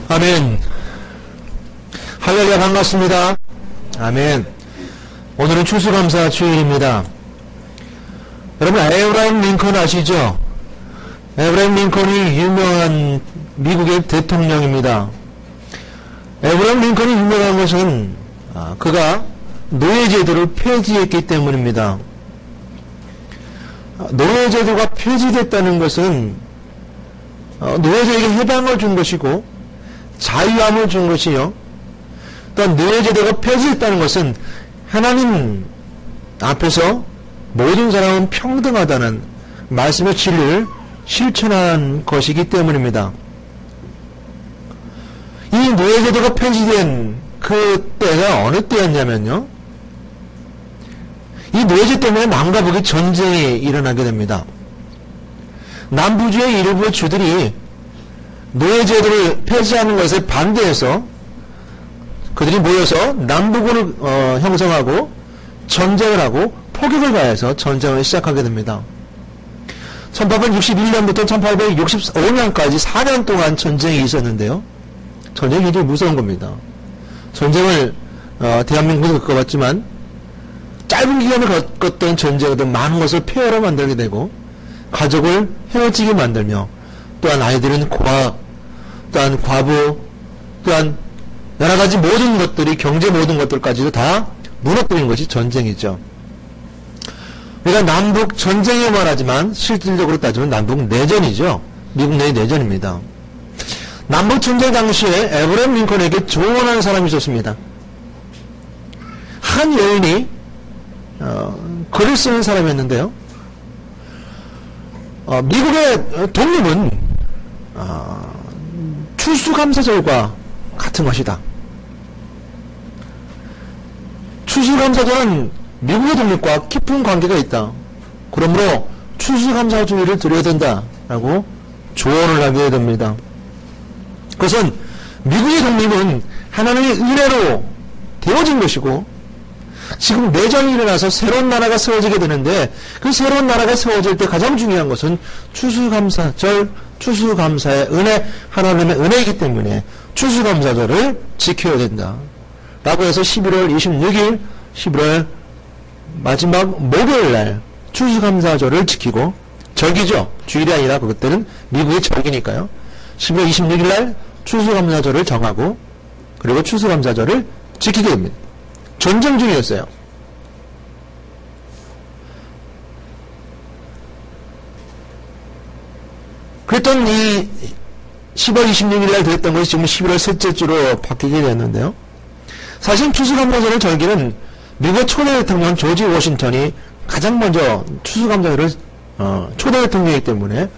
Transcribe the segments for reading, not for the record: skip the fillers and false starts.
아멘. 할렐루야, 반갑습니다. 아멘. 오늘은 추수감사 주일입니다. 여러분, 에브라임 링컨 아시죠? 에브라임 링컨이 유명한 미국의 대통령입니다. 에브라임 링컨이 유명한 것은 그가 노예제도를 폐지했기 때문입니다. 노예제도가 폐지됐다는 것은 노예자에게 해방을 준 것이고 자유함을 준 것이요. 또한 노예제도가 폐지됐다는 것은 하나님 앞에서 모든 사람은 평등하다는 말씀의 진리를 실천한 것이기 때문입니다. 이 노예제도가 폐지된 그 때가 어느 때였냐면요. 이 노예제 때문에 남과 북의 전쟁이 일어나게 됩니다. 남부주의 일부 주들이 노예제도를 폐지하는 것에 반대해서 그들이 모여서 남북을 형성하고 전쟁을 하고 포격을 가해서 전쟁을 시작하게 됩니다. 1861년부터 1865년까지 4년 동안 전쟁이 있었는데요. 전쟁이 굉장히 무서운 겁니다. 전쟁을 대한민국에서 겪어봤지만 짧은 기간을 겪었던 전쟁은 많은 것을 폐허로 만들게 되고 가족을 헤어지게 만들며 또한 아이들은 고아, 또한 과부, 또한 여러 가지 모든 것들이 경제 모든 것들까지도 다 무너뜨린 것이 전쟁이죠. 우리가 남북 전쟁에 말하지만 실질적으로 따지면 남북 내전이죠. 미국 내 내전입니다. 남북 전쟁 당시에 에브라임 링컨에게 조언하는 사람이 있었습니다. 한 여인이 글을 쓰는 사람이었는데요. 미국의 독립은 추수감사절과 같은 것이다. 추수감사절은 미국의 독립과 깊은 관계가 있다. 그러므로 추수감사주의를 드려야 된다라고 조언을 하게 됩니다. 그것은 미국의 독립은 하나님의 은혜로 되어진 것이고 지금 내전이 일어나서 새로운 나라가 세워지게 되는데 그 새로운 나라가 세워질 때 가장 중요한 것은 추수감사절, 추수감사의 은혜, 하나님의 은혜이기 때문에 추수감사절을 지켜야 된다. 라고 해서 11월 26일, 11월 마지막 목요일날 추수감사절을 지키고 절기죠. 주일이 아니라 그것들은 미국의 절기니까요. 11월 26일날 추수감사절을 정하고 그리고 추수감사절을 지키게 됩니다. 전쟁 중이었어요. 그랬던 이 10월 26일날 됐던 것이 지금 11월 셋째 주로 바뀌게 되었는데요. 사실 추수감사절의 절기는 미국 초대 대통령 조지 워싱턴이 가장 먼저 추수감사절을 초대 대통령이기 때문에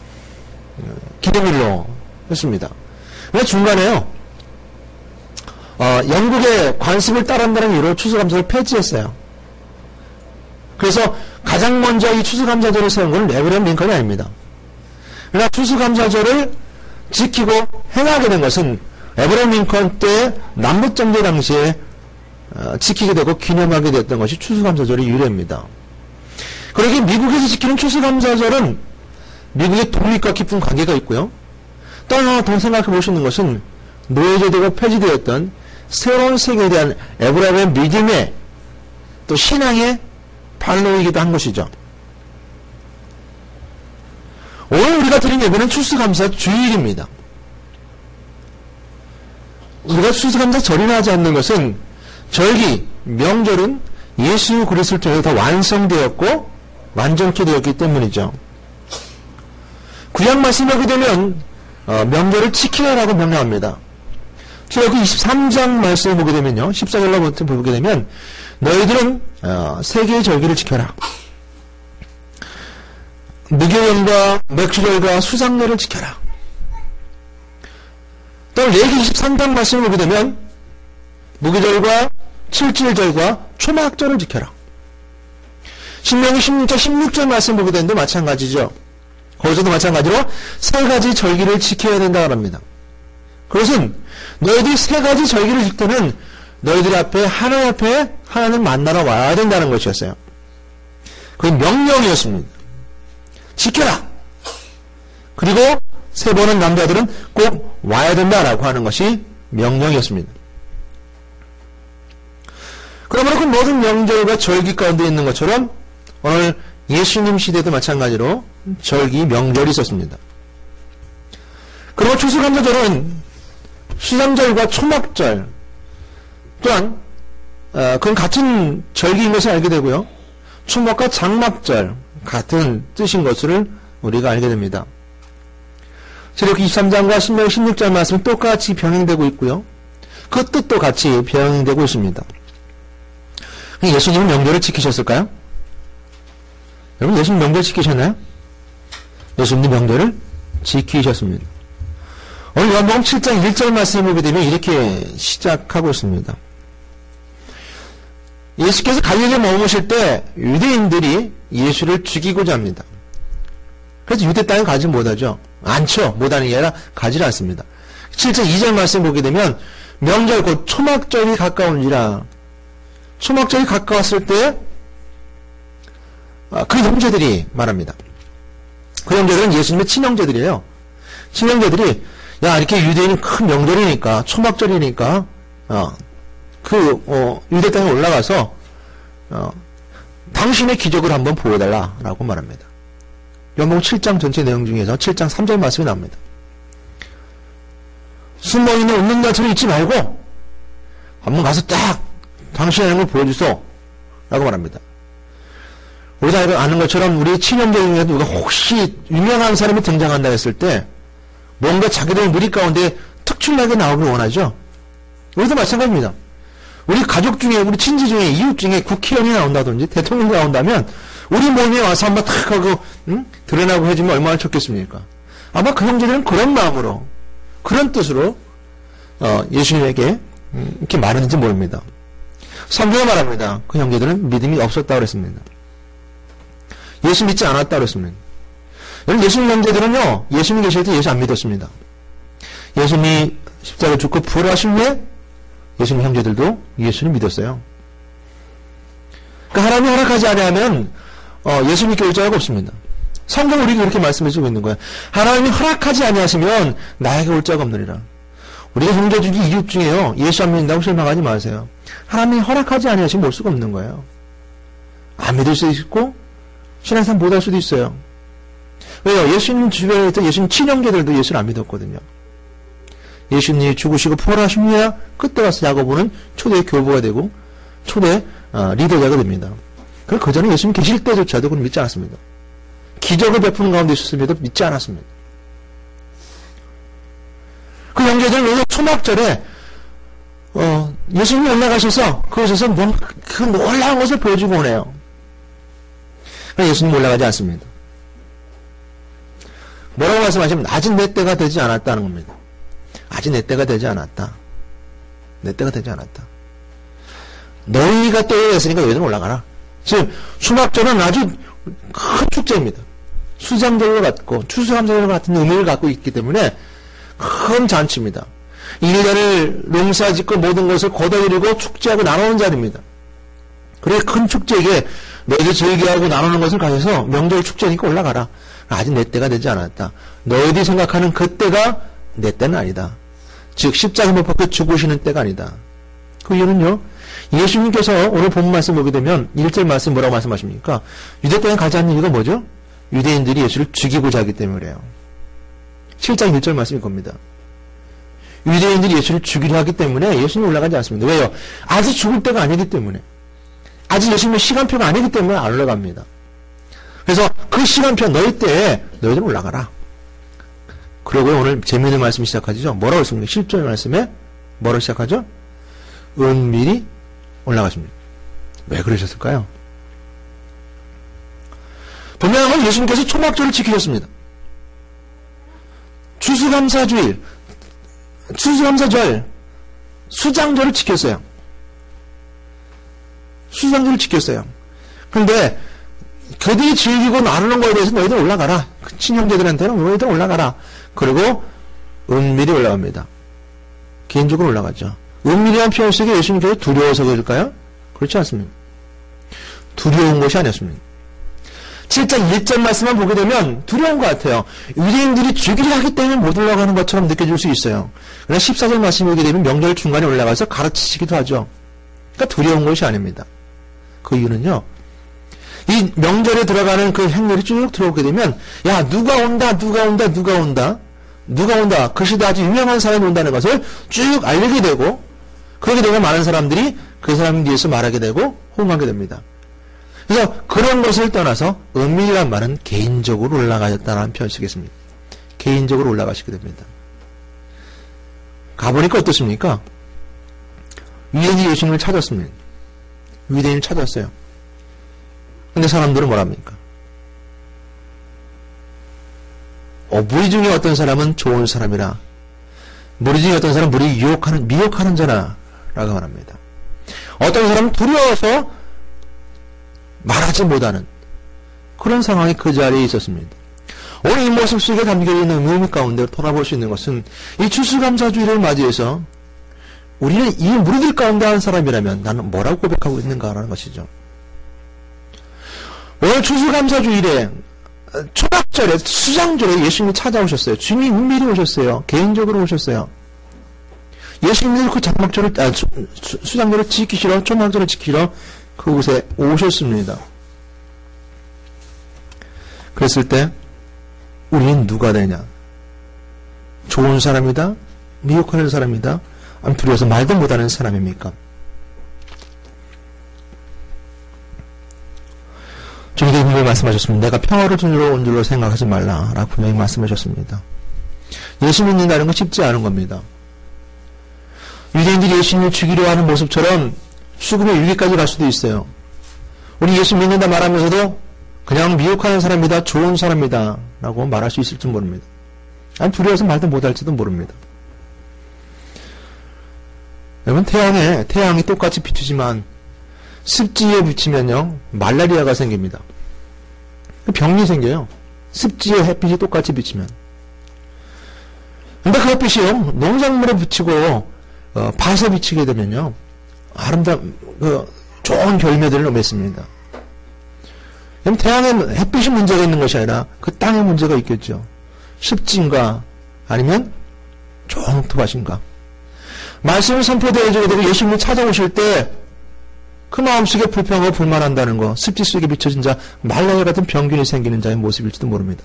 기념일로 했습니다. 왜 중간에요? 영국의 관습을 따른다는 이유로 추수감사절을 폐지했어요. 그래서 가장 먼저 이 추수감사절을 세운 건 에브라임 링컨이 아닙니다. 그러나 추수감사절을 지키고 행하게 된 것은 에브라임 링컨 때 남북전쟁 당시에 지키게 되고 기념하게 됐던 것이 추수감사절의 유래입니다. 그러기 미국에서 지키는 추수감사절은 미국의 독립과 깊은 관계가 있고요. 또 하나 더 생각해 보시는 것은 노예제도가 폐지되었던 새로운 세계에 대한 에브라임의 믿음의 또 신앙의 발로이기도 한 것이죠. 오늘 우리가 드린 예배는 추수감사 주일입니다. 우리가 추수감사절이나 하지 않는 것은 절기, 명절은 예수 그리스도를 통해서 다 완성되었고 완전케 되었기 때문이죠. 구약 말씀을 보게 되면 명절을 지키라라고 명령합니다. 출애굽기 23장 말씀을 보게 되면요. 14절로부터 보게 되면 너희들은 세 개의 절기를 지켜라. 무교절과 맥주절과 수상절을 지켜라. 또 레위기 23장 말씀을 보게 되면 무교절과 칠칠절과 초막절을 지켜라. 신명기 16장 16절 말씀 보게 되는데 마찬가지죠. 거기서도 마찬가지로 세 가지 절기를 지켜야 된다고 합니다. 그것은 너희들이 세 가지 절기를 지킬 때는 너희들 앞에 하나님 앞에 하나님 만나러 와야 된다는 것이었어요. 그게 명령이었습니다. 지켜라. 그리고 세 번은 남자들은 꼭 와야 된다라고 하는 것이 명령이었습니다. 그러므로 그 모든 명절과 절기 가운데 있는 것처럼 오늘 예수님 시대도 마찬가지로 절기, 명절이 있었습니다. 그리고 추수감사절은 수장절과 초막절 또한 그건 같은 절기인 것을 알게 되고요. 초막과 장막절 같은 뜻인 것을 우리가 알게 됩니다. 출애굽기 23장과 신명기 16장 말씀은 똑같이 병행되고 있고요. 그 뜻도 같이 병행되고 있습니다. 예수님은 명절을 지키셨을까요? 여러분 예수님 명절 지키셨나요? 예수님도 명절을 지키셨습니다. 오늘 요한복음 7장 1절 말씀을 보게 되면 이렇게 시작하고 있습니다. 예수께서 갈릴리에 머무실 때 유대인들이 예수를 죽이고자 합니다. 그래서 유대 땅에 가지 못하죠. 않죠. 못하는 게 아니라 가지 않습니다. 7장 2절 말씀 보게 되면 명절 곧 초막절이 가까운지라 초막절이 가까웠을 때 그 형제들이 말합니다. 그 형제들은 예수님의 친형제들이에요. 친형제들이 야 이렇게 유대인은 큰 명절이니까 초막절이니까 유대 땅에 올라가서 당신의 기적을 한번 보여달라라고 말합니다. 요한복음 7장 전체 내용 중에서 7장 3절 말씀이 나옵니다. 숨어있는 웃는 자처럼 있지 말고 한번 가서 딱 당신의 행을 보여주소 라고 말합니다. 우리가 아는 것처럼 우리 친형제 중에 누가 혹시 유명한 사람이 등장한다 했을 때 뭔가 자기들 무리 가운데 특출나게 나오길 원하죠. 우리도 마찬가지입니다. 우리 가족 중에 우리 친지 중에 이웃 중에 국회의원이 나온다든지 대통령이 나온다면 우리 모임에 와서 한번 탁 하고 드러나고 해주면 얼마나 좋겠습니까? 아마 그 형제들은 그런 마음으로 그런 뜻으로 예수님에게 이렇게 말했는지 모릅니다. 성경에 말합니다. 그 형제들은 믿음이 없었다고 그랬습니다. 예수 믿지 않았다고 그랬습니다. 여러분 예수님 형제들은요. 예수님 계실 때 예수 안 믿었습니다. 예수님이 십자가에 죽고 부활하신 후에 예수님 형제들도 예수를 믿었어요. 그러니까 하나님이 허락하지 않으면 예수 믿게 올 자가 없습니다. 성경 우리가 이렇게 말씀해주고 있는 거예요. 하나님이 허락하지 아니하시면 나에게 올 자가 없느니라. 우리가 형제 중에 이웃 중에요. 예수 안 믿는다고 실망하지 마세요. 하나님이 허락하지 아니하시면 올 수가 없는 거예요. 안 믿을 수도 있고 신앙생활 못할 수도 있어요. 왜요? 예수님 주변에 있던 예수님 친형제들도 예수를 안 믿었거든요. 예수님이 죽으시고 부활하신 후에 그때 가서 야고보는 초대 교부가 되고 초대 리더자가 됩니다. 그 전에 예수님 계실 때조차도 그건 믿지 않았습니다. 기적을 베푸는 가운데 있었음에도 믿지 않았습니다. 그 형제들은 왜 초막절에 예수님이 올라가셔서 그곳에서 그 놀라운 것을 보여주고 오네요. 예수님 올라가지 않습니다. 뭐라고 말씀하시면 아직 내 때가 되지 않았다는 겁니다. 아직 내 때가 되지 않았다. 내 때가 되지 않았다. 너희가 때가 됐으니까 너희들 올라가라. 지금 수막절은 아주 큰 축제입니다. 수장절과 같고 추수감사절과 같은 의미를 갖고 있기 때문에 큰 잔치입니다. 1년을 농사짓고 모든 것을 걷어들이고 축제하고 나누는 자리입니다. 그래 큰 축제에게 너희들 즐겨하고 나누는 것을 가져서 명절 축제니까 올라가라. 아직 내 때가 되지 않았다. 너희들이 생각하는 그 때가 내 때는 아니다. 즉 십자가 못 박혀 죽으시는 때가 아니다. 그 이유는요. 예수님께서 오늘 본문 말씀 보게 되면 1절 말씀 뭐라고 말씀하십니까? 유대 땅에 가지 않는 이유가 뭐죠? 유대인들이 예수를 죽이고자 하기 때문이래요. 7장 1절 말씀일 겁니다. 유대인들이 예수를 죽이려 하기 때문에 예수님이 올라가지 않습니다. 왜요? 아직 죽을 때가 아니기 때문에. 아직 예수님의 시간표가 아니기 때문에 안 올라갑니다. 그래서 그 시간표 너희 때에 너희들 올라가라. 그리고 오늘 재미있는 말씀이 시작하죠. 뭐라고 했습니까? 10절 말씀에 뭐라고 시작하죠? 은밀히 올라가십니다. 왜 그러셨을까요? 분명한 건 예수님께서 초막절을 지키셨습니다. 추수감사주일, 추수감사절, 수장절을 지켰어요. 수장절을 지켰어요. 그런데 그들이 즐기고 나누는 거에 대해서 너희들 올라가라. 그 친형제들한테는 너희들 올라가라. 그리고 은밀히 올라갑니다. 개인적으로 올라가죠. 은밀한 표현 속에 예수님께서 두려워서 그럴까요? 그렇지 않습니다. 두려운 것이 아니었습니다. 7장 1절 말씀만 보게 되면 두려운 것 같아요. 유대인들이 죽이려 하기 때문에 못 올라가는 것처럼 느껴질 수 있어요. 그러나 14절 말씀이 오게 되면 명절 중간에 올라가서 가르치시기도 하죠. 그러니까 두려운 것이 아닙니다. 그 이유는요. 이 명절에 들어가는 그 행렬이 쭉 들어오게 되면 야 누가 온다. 그 시대 아주 유명한 사람이 온다는 것을 쭉 알리게 되고 그렇게 되면 많은 사람들이 그 사람 뒤에서 말하게 되고 호응하게 됩니다. 그래서 그런 것을 떠나서 은밀이란 말은 개인적으로 올라가셨다는 표현을 쓰겠습니다. 개인적으로 올라가시게 됩니다. 가보니까 어떻습니까? 유대인이 예수님을 찾았습니다. 유대인을 찾았어요. 근데 사람들은 뭐랍니까? 무리 중에 어떤 사람은 좋은 사람이라 무리 중에 어떤 사람은 무리 미혹하는 자라 라고 말합니다. 어떤 사람은 두려워서 말하지 못하는 그런 상황이 그 자리에 있었습니다. 오늘 이 모습 속에 담겨있는 의미 가운데 돌아볼 수 있는 것은 이 추수감사주의를 맞이해서 우리는 이 무리들 가운데 한 사람이라면 나는 뭐라고 고백하고 있는가라는 것이죠. 오늘 추수감사주일에 초막절에 수장절에 예수님이 찾아오셨어요. 주님이 은밀히 오셨어요. 개인적으로 오셨어요. 예수님이 그 장막절을 수장절을 지키시러 초막절을 지키러 그곳에 오셨습니다. 그랬을 때 우리는 누가 되냐? 좋은 사람이다? 미혹하는 사람이다? 아니면 두려워서 말도 못하는 사람입니까? 주님께서 분명히 말씀하셨습니다. 내가 평화를 주러 온 줄로 생각하지 말라라고 분명히 말씀하셨습니다. 예수 믿는다는 건 쉽지 않은 겁니다. 유대인들이 예수님을 죽이려 하는 모습처럼 죽음의 일기까지 갈 수도 있어요. 우리 예수 믿는다 말하면서도 그냥 미혹하는 사람이다, 좋은 사람이다 라고 말할 수 있을지 모릅니다. 아니 두려워서 말도 못할지도 모릅니다. 여러분 태양이 똑같이 비추지만 습지에 비치면요 말라리아가 생깁니다. 병이 생겨요. 습지에 햇빛이 똑같이 비치면. 근데 그 햇빛이요 농작물에 비치고 밭에 비치게 되면요 아름다운 좋은 결매들을 맺습니다. 그럼 태양에 햇빛이 문제가 있는 것이 아니라 그 땅에 문제가 있겠죠. 습지인가 아니면 좋은 토밭인가. 말씀을 선포되어지게 되고 예수님이 찾아오실 때 그 마음속에 불평하고 불만한다는 거, 습지 속에 비춰진 자, 말라리 같은 병균이 생기는 자의 모습일지도 모릅니다.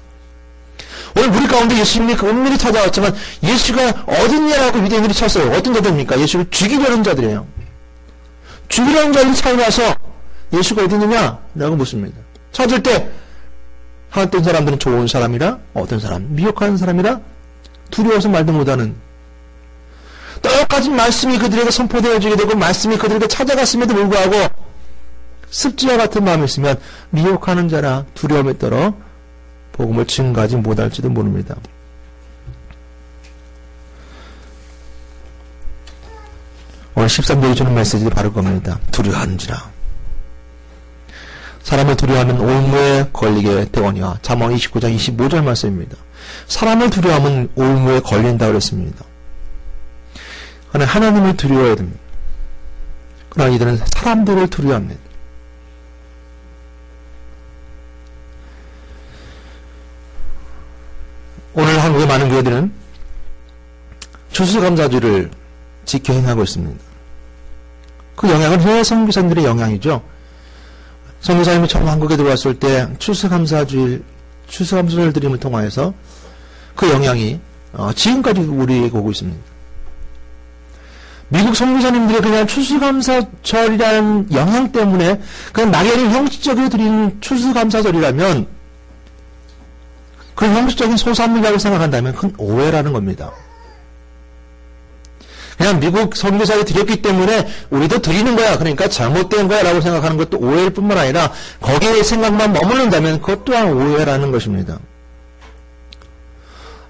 오늘 우리 가운데 예수님이 그 은밀히 찾아왔지만 예수가 어딨냐라고 유대인들이 쳤어요. 어떤 자들입니까? 예수를 죽이려는 자들이에요. 죽이려는 자들이 찾아와서 예수가 어딨느냐라고 묻습니다. 찾을 때 어떤 사람들은 좋은 사람이라, 어떤 사람 미혹하는 사람이라, 두려워서 말도 못하는 똑같이 말씀이 그들에게 선포되어지게 되고 말씀이 그들에게 찾아갔음에도 불구하고 습지와 같은 마음이 있으면 미혹하는 자라 두려움에 떨어 복음을 증거하지 못할지도 모릅니다. 오늘 13절이 주는 메시지도 바로 겁니다. 두려워하는지라. 사람을 두려워하면 올무에 걸리게 되오니와 잠언 29장 25절 말씀입니다. 사람을 두려워하면 올무에 걸린다고 그랬습니다. 그러나 하나님을 두려워해야 됩니다. 그러나 이들은 사람들을 두려워합니다. 오늘 한국의 많은 교회들은 추수감사주를 지켜 행하고 있습니다. 그 영향은 해외 선교사님들의 영향이죠. 선교사님이 처음 한국에 들어왔을 때 추수감사주를 드림을 통하여서 그 영향이 지금까지 우리에게 오고 있습니다. 미국 선교사님들의 그냥 추수감사절이라는 영향 때문에 그냥 막연히 형식적으로 드리는 추수감사절이라면 그 형식적인 소산물이라고 생각한다면 큰 오해라는 겁니다. 그냥 미국 선교사에 드렸기 때문에 우리도 드리는 거야. 그러니까 잘못된 거야 라고 생각하는 것도 오해일 뿐만 아니라 거기에 생각만 머무른다면 그것 또한 오해라는 것입니다.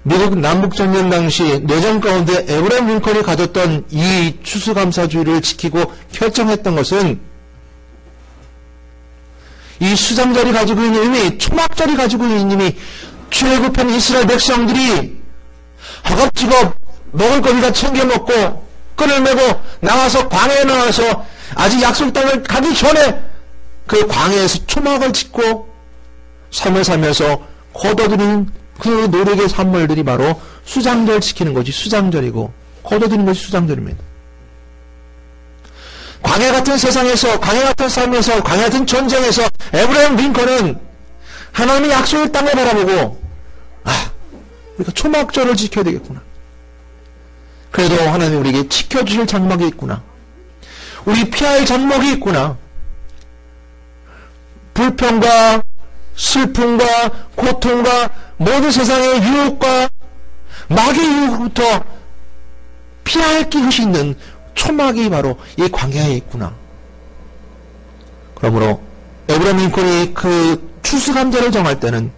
미국 남북전쟁 당시 내전 가운데 에브라임 링컨이 가졌던 이 추수감사주의를 지키고 결정했던 것은 이 수장절이 가지고 있는 의미, 초막절이 가지고 있는 의미, 출애굽한 이스라엘 백성들이 허겁지겁 먹을 거 다 챙겨 먹고 끈을 메고 나와서 광야에 나와서 아직 약속 땅을 가기 전에 그 광야에서 초막을 짓고 삶을 살면서 거둬들이는 그 노력의 산물들이 바로 수장절 지키는 것이 수장절이고 거둬들이는 것이 수장절입니다. 광야 같은 세상에서, 광야 같은 삶에서, 광야 같은 전쟁에서 에브라임 링컨은 하나님의 약속의 땅을 바라보고 우리가 초막절을 지켜야 되겠구나. 그래도 하나님이 우리에게 지켜주실 장막이 있구나. 우리 피할 장막이 있구나. 불평과 슬픔과 고통과 모든 세상의 유혹과 마귀의 유혹부터 피할 것이 있는 초막이 바로 이 광야에 있구나. 그러므로 에브라임 링컨이 그 추수감사를 정할 때는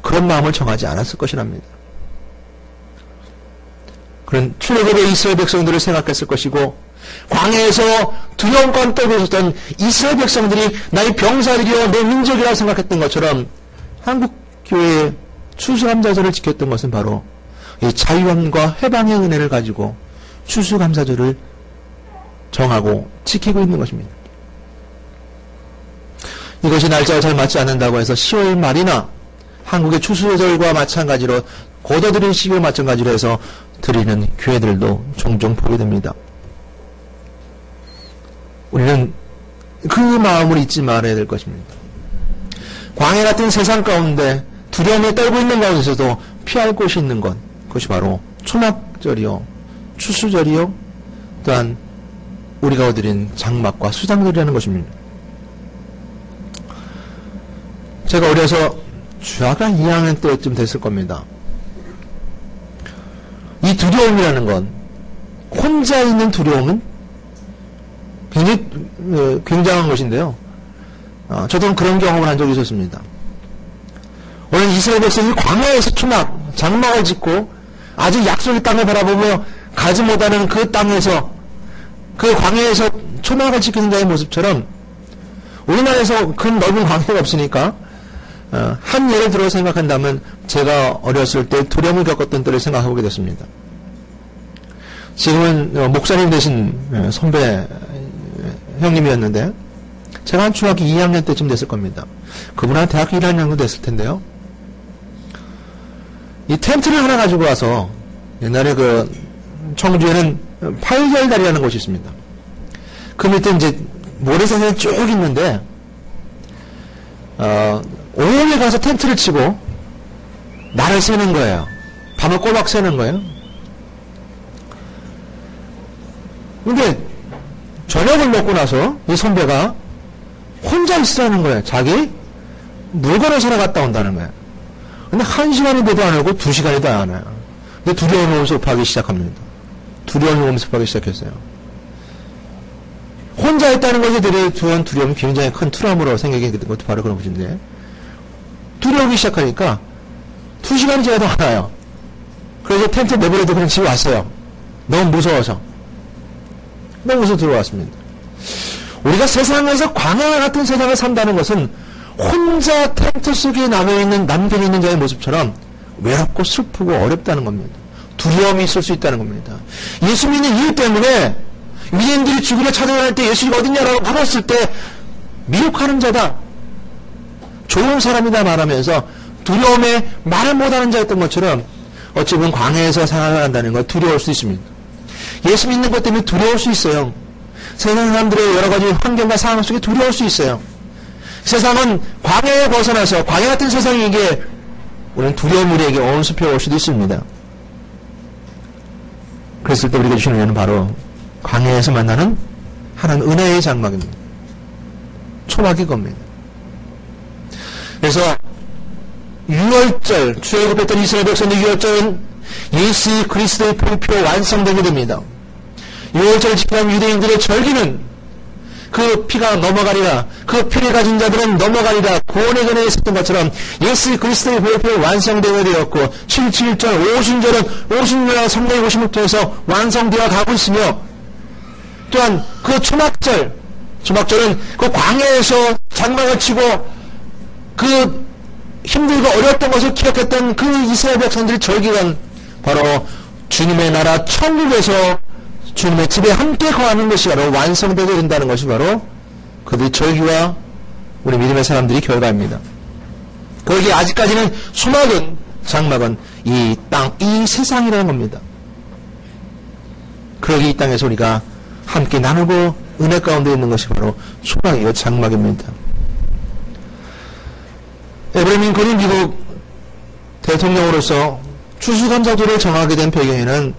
그런 마음을 정하지 않았을 것이랍니다. 그런 출애굽의 이스라엘 백성들을 생각했을 것이고 광야에서 두려움과 떨고 있었던 이스라엘 백성들이 나의 병사들이여 내 민족이라 생각했던 것처럼 한국 교회의 추수감사절을 지켰던 것은 바로 이 자유함과 해방의 은혜를 가지고 추수감사절을 정하고 지키고 있는 것입니다. 이것이 날짜가 잘 맞지 않는다고 해서 10월 말이나 한국의 추수절과 마찬가지로 거둬들인 시기와 마찬가지로 해서 드리는 교회들도 종종 보게 됩니다. 우리는 그 마음을 잊지 말아야 될 것입니다. 광야 같은 세상 가운데 두려움에 떨고 있는 가운데서도 피할 곳이 있는 것, 그것이 바로 초막절이요, 추수절이요, 또한 우리가 얻으린 장막과 수장절이라는 것입니다. 제가 어려서 중학교 2학년 때쯤 됐을 겁니다. 이 두려움이라는 건, 혼자 있는 두려움은 굉장히 굉장한 것인데요. 저도 그런 경험을 한 적이 있었습니다. 오늘 이스라엘 백성이 광야에서 장막을 짓고 아직 약속의 땅을 바라보며 가지 못하는 그 땅에서, 그 광야에서 초막을 지키는 자의 모습처럼 우리나라에서 큰 넓은 광야가 없으니까 한 예를 들어 생각한다면 제가 어렸을 때 두려움을 겪었던 때를 생각해보게 됐습니다. 지금은 목사님 되신 선배 형님이었는데 제가 한 중학교 2학년 때쯤 됐을 겁니다. 그분은 대학교 1학년 정도 됐을 텐데요. 이 텐트를 하나 가지고 와서 옛날에 그 청주에는 팔결다리라는 곳이 있습니다. 그 밑에 이제 모래사장이 쭉 있는데 오후에 가서 텐트를 치고 날을 새는 거예요. 밤을 꼬박 새는 거예요. 근데 저녁을 먹고 나서 이 선배가 혼자 있으라는 거예요. 자기 물건을 사러 갔다 온다는 거예요. 근데 1시간이 돼도 안 오고 2시간이도 안 와요. 근데 두려움이 오면서 급하기 시작합니다. 두려움이 오면서 급하기 시작했어요. 혼자 있다는 것에 대해 두려움이 굉장히 큰 트라우마로 생기게 된 것도 바로 그런 것인데, 두려우기 시작하니까 2시간이 지나도 안 와요. 그래서 텐트 내버려두고 그냥 집에 왔어요. 너무 무서워서. 너무 무서워 들어왔습니다. 우리가 세상에서 광야 같은 세상을 산다는 것은 혼자 텐트 속에 남겨있는 자의 모습처럼 외롭고 슬프고 어렵다는 겁니다. 두려움이 있을 수 있다는 겁니다. 예수 믿는 이유 때문에 유대인들이 죽으려 찾아갈 때 예수가 어딨냐라고 물었을 때 미혹하는 자다, 좋은 사람이다 말하면서 두려움에 말을 못하는 자였던 것처럼 어찌 보면 광야에서 생활을 한다는 건 두려울 수 있습니다. 예수 믿는 것 때문에 두려울 수 있어요. 세상 사람들의 여러 가지 환경과 상황 속에 두려울 수 있어요. 세상은 광야에 벗어나서 광야 같은 세상에게 우리는 두려움이 우리에게 온습해 올 수도 있습니다. 그랬을 때 우리가 주시는 은혜는 바로 광야에서 만나는 하나님 은혜의 장막입니다. 초막일 겁니다. 그래서 6월절, 출애굽했던 이스라엘 백성의 6월절은 예수 그리스도의 보혈표 완성되게 됩니다. 6월절을 지키는 유대인들의 절기는 그 피가 넘어가리라, 그 피를 가진 자들은 넘어가리라 구원의 근원에 있었던 것처럼 예수 그리스도의 보혈표 완성되게 되었고, 77절, 오순절은 오순절과 성령의 오심을 통해서 완성되어 가고 있으며, 또한 그 초막절은 그 광야에서 장막을 치고 그 힘들고 어려웠던 것을 기억했던 그 이스라엘 백성들의 절기가 바로 주님의 나라 천국에서 주님의 집에 함께 거하는 것이 바로 완성되게 된다는 것이 바로 그들의 절기와 우리 믿음의 사람들이 결과입니다. 거기에 아직까지는 소막은, 장막은 이 땅, 이 세상이라는 겁니다. 그러기 이 땅에서 우리가 함께 나누고 은혜 가운데 있는 것이 바로 소망이요 장막입니다. 에브라임 링컨이 미국 대통령으로서 추수감사절을 정하게 된 배경에는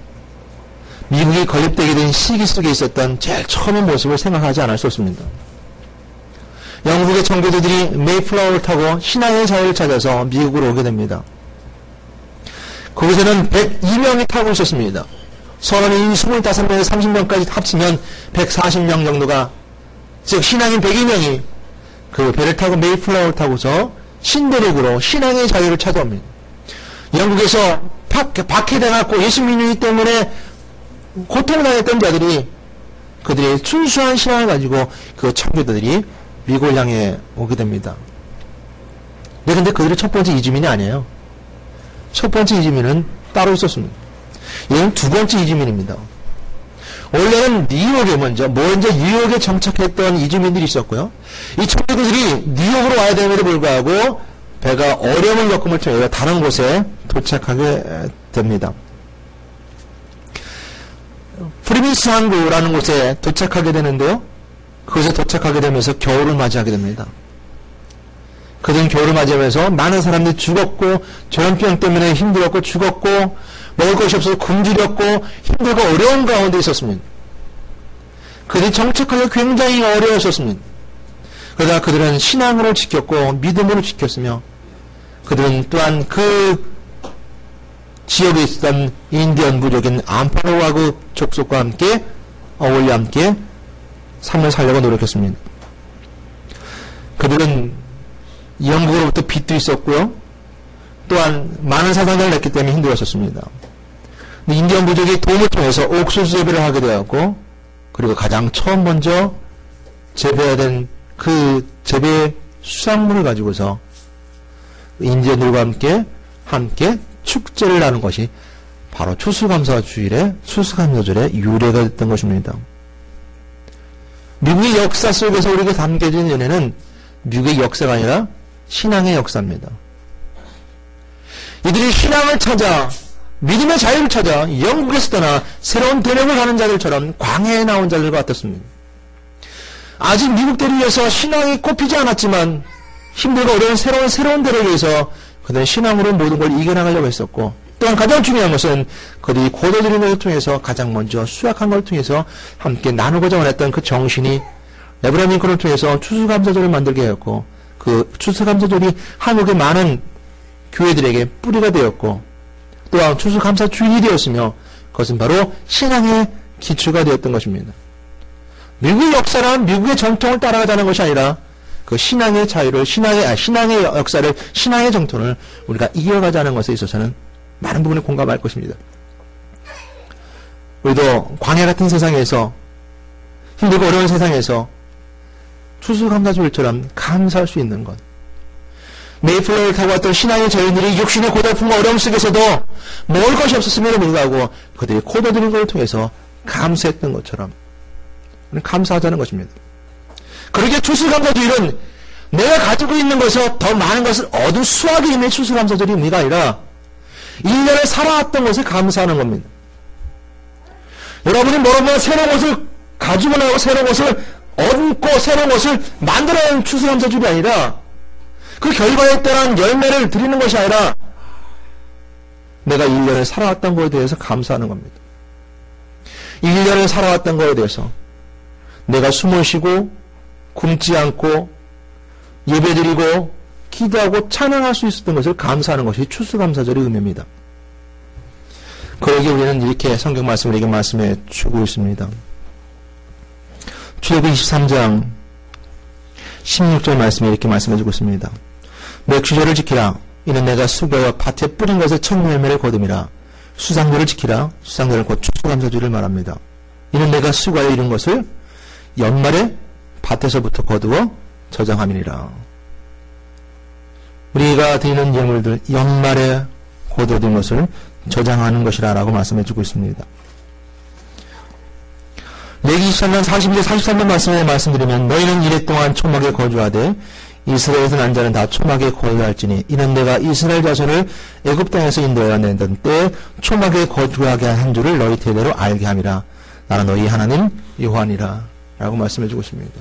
미국이 건립되게 된 시기 속에 있었던 제일 처음의 모습을 생각하지 않을 수 없습니다. 영국의 청교도들이 메이플라워를 타고 신앙의 자유를 찾아서 미국으로 오게 됩니다. 거기서는 102명이 타고 있었습니다. 선원인 25명에서 30명까지 합치면 140명 정도가, 즉 신앙인 102명이 그 배를 타고 메이플라워를 타고서 신대륙으로 신앙의 자유를 찾아옵니다. 영국에서 박해당하고 예수 믿기 때문에 고통당했던 자들이, 그들의 순수한 신앙을 가지고 그 청교도들이 미국을 향해 오게 됩니다. 네, 근데 그들의 첫 번째 이주민이 아니에요. 첫 번째 이주민은 따로 있었습니다. 얘는 두 번째 이주민입니다. 원래는 뉴욕에 먼저 뉴욕에 정착했던 이주민들이 있었고요. 이 청교도들이 뉴욕으로 와야 됨에도 불구하고 배가 어려움을 겪음을 통해 다른 곳에 도착하게 됩니다. 프리민스 항구라는 곳에 도착하게 되는데요. 그곳에 도착하게 되면서 겨울을 맞이하게 됩니다. 그들은 겨울을 맞이하면서 많은 사람들이 죽었고, 전염병 때문에 힘들었고, 죽었고, 먹을 것이 없어서 굶주렸고, 힘들고 어려운 가운데 있었습니다. 그들이 정착하기 굉장히 어려웠었습니다. 그러다가 그들은 신앙으로 지켰고, 믿음으로 지켰으며, 그들은 또한 그 지역에 있었던 인디언 부족인 암파노와그 족속과 함께 어울려 함께 삶을 살려고 노력했습니다. 그들은 영국으로부터 빚도 있었고요. 또한 많은 사상을 냈기 때문에 힘들었었습니다. 인디언 부족의 도움을 통해서 옥수수 재배를 하게 되었고, 그리고 가장 처음 먼저 재배해야 된 그 재배 수산물을 가지고서 인디언들과 함께 축제를 하는 것이 바로 추수감사절의 유래가 됐던 것입니다. 미국의 역사 속에서 우리에게 담겨진 은혜는 미국의 역사가 아니라 신앙의 역사입니다. 이들이 신앙을 찾아, 믿음의 자유를 찾아 영국에서 떠나 새로운 대륙을 가는 자들처럼 광야에 나온 자들과 같았습니다. 아직 미국 대륙에서 신앙이 꼽히지 않았지만 힘들고 어려운 새로운 대륙에서 그들은 신앙으로 모든 걸 이겨나가려고 했었고, 또한 가장 중요한 것은 그들이 고도들인 것을 통해서 가장 먼저 수확한 것을 통해서 함께 나누고자 원했던 그 정신이 에브라임 링컨을 통해서 추수감사절을 만들게 하였고, 그 추수감사절이 한국의 많은 교회들에게 뿌리가 되었고, 또한 추수감사 주일이 되었으며, 그것은 바로 신앙의 기초가 되었던 것입니다. 미국의 역사란 미국의 전통을 따라가자는 것이 아니라 그 신앙의 자유를, 신앙의 역사를, 신앙의 정통을 우리가 이어가자는 것에 있어서는 많은 부분에 공감할 것입니다. 우리도 광야 같은 세상에서, 힘들고 어려운 세상에서 추수감사절처럼 감사할 수 있는 것. 메이플라워를 타고 왔던 신앙의 자연들이 육신의 고달픔과 어려움 속에서도 먹을 것이 없었음에도 불구하고 그들이 코도드린 것을 통해서 감사했던 것처럼 감사하자는 것입니다. 그렇게 추수감사주일은 내가 가지고 있는 것에서 더 많은 것을 얻은 수확이 있는 추수감사절이 의미가 아니라 1년을 살아왔던 것을 감사하는 겁니다. 여러분이 뭐라면 새로운 것을 가지고 나고 새로운 것을 얻고 새로운 것을 만들어내는 추수감사절이 아니라 그 결과에 따른 열매를 드리는 것이 아니라 내가 1년을 살아왔던 것에 대해서 감사하는 겁니다. 1년을 살아왔던 것에 대해서 내가 숨을 쉬고 굶지 않고 예배드리고 기도하고 찬양할 수 있었던 것을 감사하는 것이 추수감사절의 의미입니다. 그러기에 우리는 이렇게 성경 말씀을 이렇게 말씀해 주고 있습니다. 출애굽기 23장 16절 말씀에 이렇게 말씀해 주고 있습니다. 맥주절을 지키라. 이는 내가 수고하여 밭에 뿌린 것의 첫 열매를 거둠이라. 수상절을 지키라. 수상절은 곧 추수감사절을 말합니다. 이는 내가 수고하여 이룬 것을 연말에 밭에서부터 거두어 저장함이니라. 우리가 드리는 예물들 연말에 거두어둔 것을 저장하는 것이라 라고 말씀해 주고 있습니다. 레기 23년 42절 43번 말씀에 말씀드리면 너희는 이래 동안 초막에 거주하되 이스라엘에서 난 자는 다 초막에 거주할지니 이는 내가 이스라엘 자손을 애굽 땅에서 인도하여 내던 때에 초막에 거주하게 한 줄을 너희 대대로 알게 함이라. 나는 너희 하나님 여호와니라 라고 말씀해 주고 있습니다.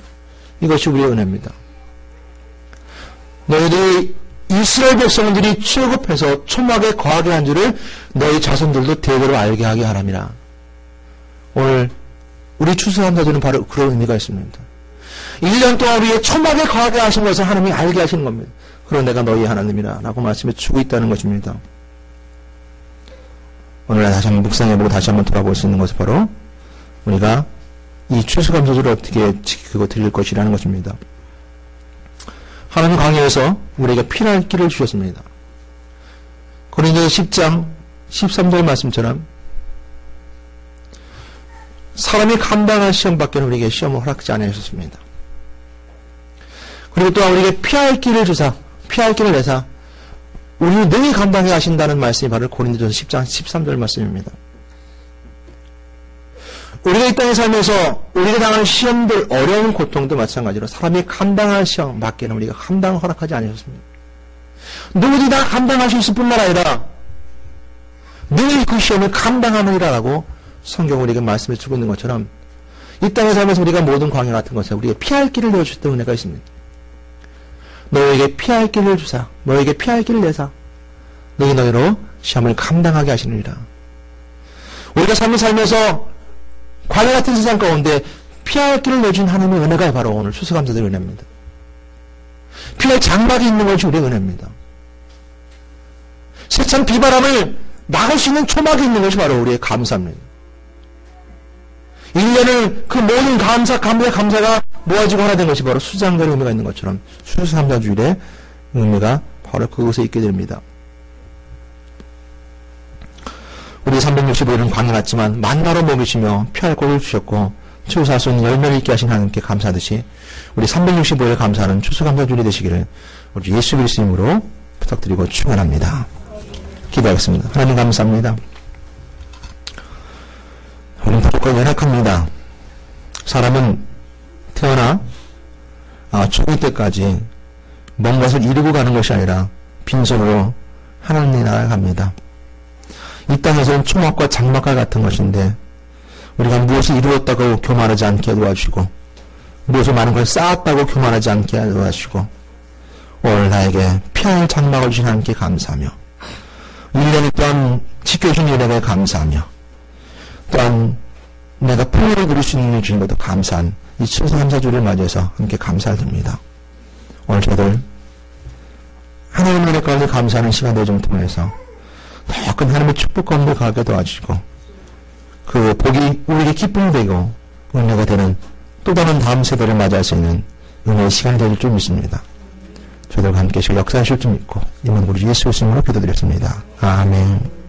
이것이 우리의 은혜입니다. 너희들이 이스라엘 백성들이 출애굽해서 초막에 거하게 한 줄을 너희 자손들도 대대로 알게 하게 하람이라. 오늘 우리 추수감사절은 바로 그런 의미가 있습니다. 1년 동안 우리의 초막에 거하게 하신 것을 하나님이 알게 하시는 겁니다. 그런 내가 너희 하나님이라 라고 말씀해 주고 있다는 것입니다. 오늘 다시 한번 묵상해보고 다시 한번 돌아볼 수 있는 것은 바로 우리가 이 추수감사절을 어떻게 지키고 드릴 것이라는 것입니다. 하나님 강해에서 우리에게 필요할 길을 주셨습니다. 고린도서 10장 13절 말씀처럼 사람이 감당할 시험밖에는 우리에게 시험을 허락하지 않으셨습니다. 그리고 또한 우리에게 피할 길을 주사, 피할 길을 내사 우리는 능히 감당해 하신다는 말씀이 바로 고린도서 10장 13절 말씀입니다. 우리가 이 땅에 살면서 우리가 당하는 시험들, 어려운 고통도 마찬가지로 사람이 감당할 시험 밖에는 우리가 감당을 허락하지 않으셨습니다. 누구든지 다 감당할 수 있을 뿐만 아니라 능히 그 시험을 감당하느니라라고 성경은 우리에게 말씀해 주고 있는 것처럼 이 땅에 살면서 우리가 모든 광야 같은 것에 우리에게 피할 길을 내어주셨던 은혜가 있습니다. 너에게 피할 길을 주사, 너에게 피할 길을 내사 너희로 시험을 감당하게 하시느니라. 우리가 삶을 살면서 광야 같은 세상 가운데 피할 길을 내준 하나님의 은혜가 바로 오늘 추수감사절의 은혜입니다. 피할 장막이 있는 것이 우리의 은혜입니다. 세찬 비바람을 막을 수 있는 초막이 있는 것이 바로 우리의 감사입니다. 1년을 그 모든 감사가 모아지고 하나 된 것이 바로 수장절의 의미가 있는 것처럼 추수감사주일의 의미가 바로 그곳에 있게 됩니다. 우리 365일은 광야 같지만 만나로 먹이시며 피할 곳을 주셨고 추수할 수 있는 열매를 있게 하신 하나님께 감사하듯이 우리 365일 감사하는 추수감사주일이 되시기를 우리 예수 그리스도 이름으로 부탁드리고 축원합니다. 기도하겠습니다. 하나님 감사합니다. 우리는 부족하고 연약합니다. 사람은 태어나 죽을 때까지 뭔가를 이루고 가는 것이 아니라 빈손으로 하나님의 나라에 갑니다. 이 땅에서는 초막과 장막과 같은 것인데 우리가 무엇을 이루었다고 교만하지 않게 도와주시고 무엇을 많은 걸 쌓았다고 교만하지 않게 도와주시고 오늘 나에게 피할 장막을 주신 하나님께 감사하며 1년 동안 지켜주신 은혜에 감사하며 또한 내가 풍요를 누릴 수 있는 주신 것도 감사한 이 추수감사주를 맞이해서 함께 감사를 드립니다. 오늘 저들 하나님의 은혜 가운데 감사하는 시간을 좀 통해서 더 큰 하나님의 축복 가운데 가게 도와주시고 그 복이 우리에게 기쁨이 되고 은혜가 되는 또 다른 다음 세대를 맞이할 수 있는 은혜의 시간이 될 줄 믿습니다. 저들과 함께 역사하실 줄 믿고 이만 우리 예수 이름으로 기도드렸습니다. 아멘.